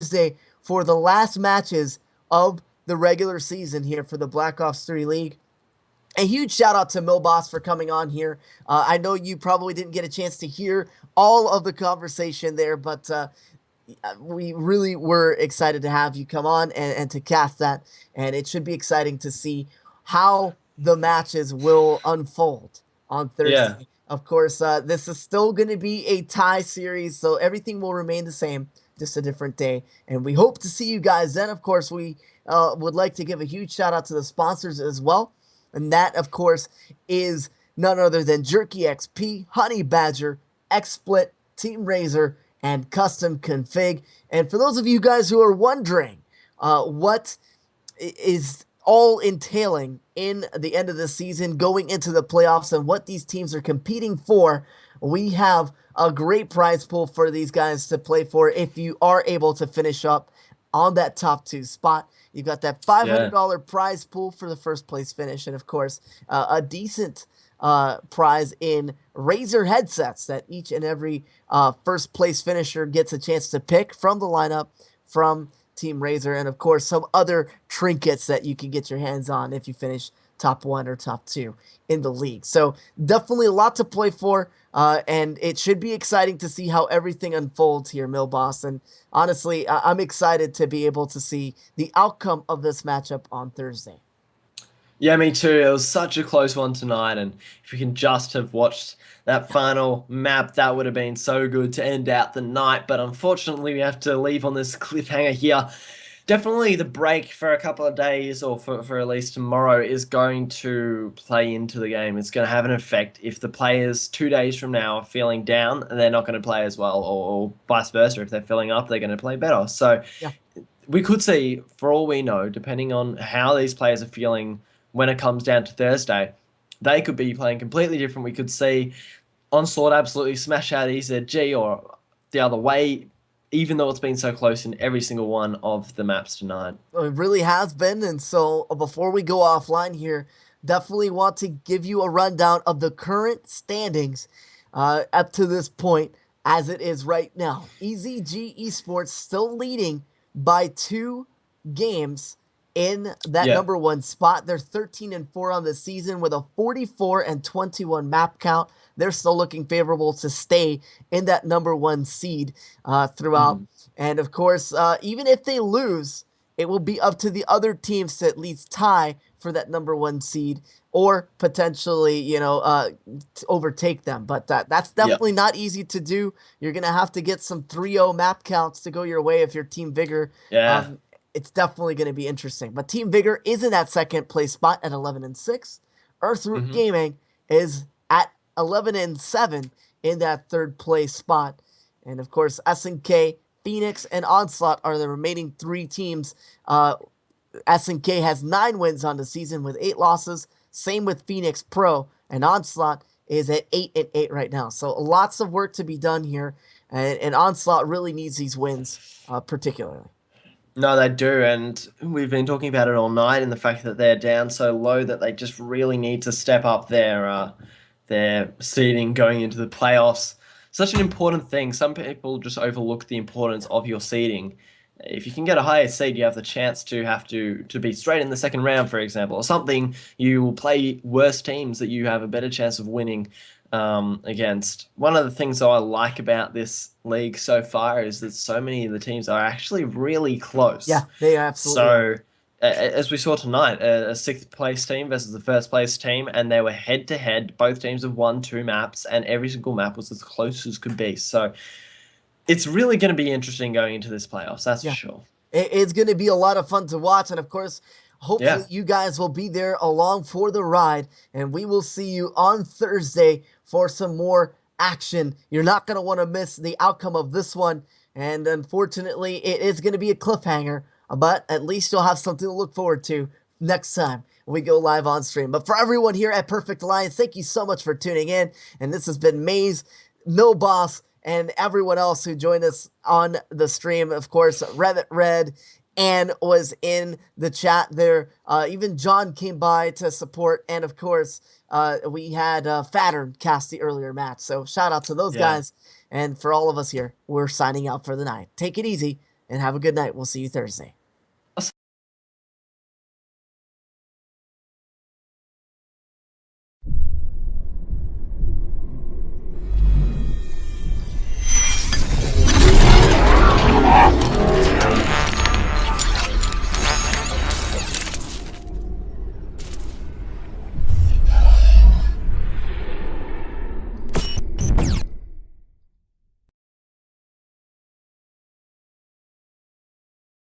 Thursday for the last matches of the regular season here for the Black Ops 3 League. A huge shout out to Milboss for coming on here. I know you probably didn't get a chance to hear all of the conversation there, but we really were excited to have you come on and to cast that. And it should be exciting to see how the matches will unfold on Yeah. Thursday. Of course, this is still going to be a tie series, so everything will remain the same, just a different day. And we hope to see you guys then. Of course, we would like to give a huge shout out to the sponsors as well. And that, of course, is none other than Jerky XP, Honey Badger, XSplit, Team Razor, and Custom Config. And for those of you guys who are wondering what is all entailing in the end of the season, going into the playoffs, and what these teams are competing for, we have a great prize pool for these guys to play for if you are able to finish up on that top 2 spot. You've got that Yeah. $500 prize pool for the first place finish, and of course, a decent prize in Razer headsets that each and every first place finisher gets a chance to pick from the lineup from Team Razer, and of course, some other trinkets that you can get your hands on if you finish top 1 or top 2 in the league. So definitely a lot to play for, and it should be exciting to see how everything unfolds here, Milboss. And honestly, I'm excited to be able to see the outcome of this matchup on Thursday. Yeah, me too. It was such a close one tonight, and if we can just have watched that final map, that would have been so good to end out the night. But unfortunately, we have to leave on this cliffhanger here. Definitely the break for a couple of days, or for at least tomorrow, is going to play into the game. It's going to have an effect. If the players 2 days from now are feeling down, they're not going to play as well, or vice versa. If they're feeling up, they're going to play better. So Yeah. we could see, for all we know, depending on how these players are feeling when it comes down to Thursday, they could be playing completely different. We could see Onslaught absolutely smash out EZG, or the other way, even though it's been so close in every single one of the maps tonight. It really has been. And so before we go offline here, definitely want to give you a rundown of the current standings up to this point as it is right now. EZG Esports still leading by 2 games in that Yeah, number 1 spot. They're 13-4 on the season with a 44-21 map count. They're still looking favorable to stay in that number 1 seed throughout. mm, And of course, even if they lose, it will be up to the other teams to at least tie for that number 1 seed, or potentially, overtake them. But that's yeah, definitely not easy to do. You're going to have to get some 3-0 map counts to go your way if you're Team Vigor. yeah, It's definitely going to be interesting. But Team Vigor is in that second place spot at 11-6. Earthroot hmm, Gaming is at 11-7 in that third place spot. And of course, SNK, Phoenix, and Onslaught are the remaining 3 teams. SNK has 9 wins on the season with 8 losses. Same with Phoenix Pro, and Onslaught is at 8-8 right now. So lots of work to be done here, and Onslaught really needs these wins, particularly. No, they do, and we've been talking about it all night, and the fact that they're down so low that they just really need to step up their seeding going into the playoffs. Such an important thing. Some people just overlook the importance of your seeding. If you can get a higher seed, you have the chance to have to be straight in the second round, for example, or something. You will play worse teams that you have a better chance of winning against. One of the things that I like about this league so far is that so many of the teams are actually really close. Yeah, they absolutely are. So, as we saw tonight, a sixth place team versus the first place team, and they were head to head. Both teams have won 2 maps, and every single map was as close as could be. So, it's really going to be interesting going into this playoffs, that's for Yeah. sure. It's going to be a lot of fun to watch. And of course, hopefully Yeah. you guys will be there along for the ride. And we will see you on Thursday for some more action. You're not going to want to miss the outcome of this one. And unfortunately, it is going to be a cliffhanger. But at least you'll have something to look forward to next time we go live on stream. But for everyone here at Perfect Alliance, thank you so much for tuning in. And this has been Maze, Millboss, and everyone else who joined us on the stream. Of course, Revit Red and was in the chat there. Even John came by to support. And of course, we had Fattern cast the earlier match. So shout out to those Yeah. guys. And for all of us here, we're signing out for the night. Take it easy and have a good night. We'll see you Thursday.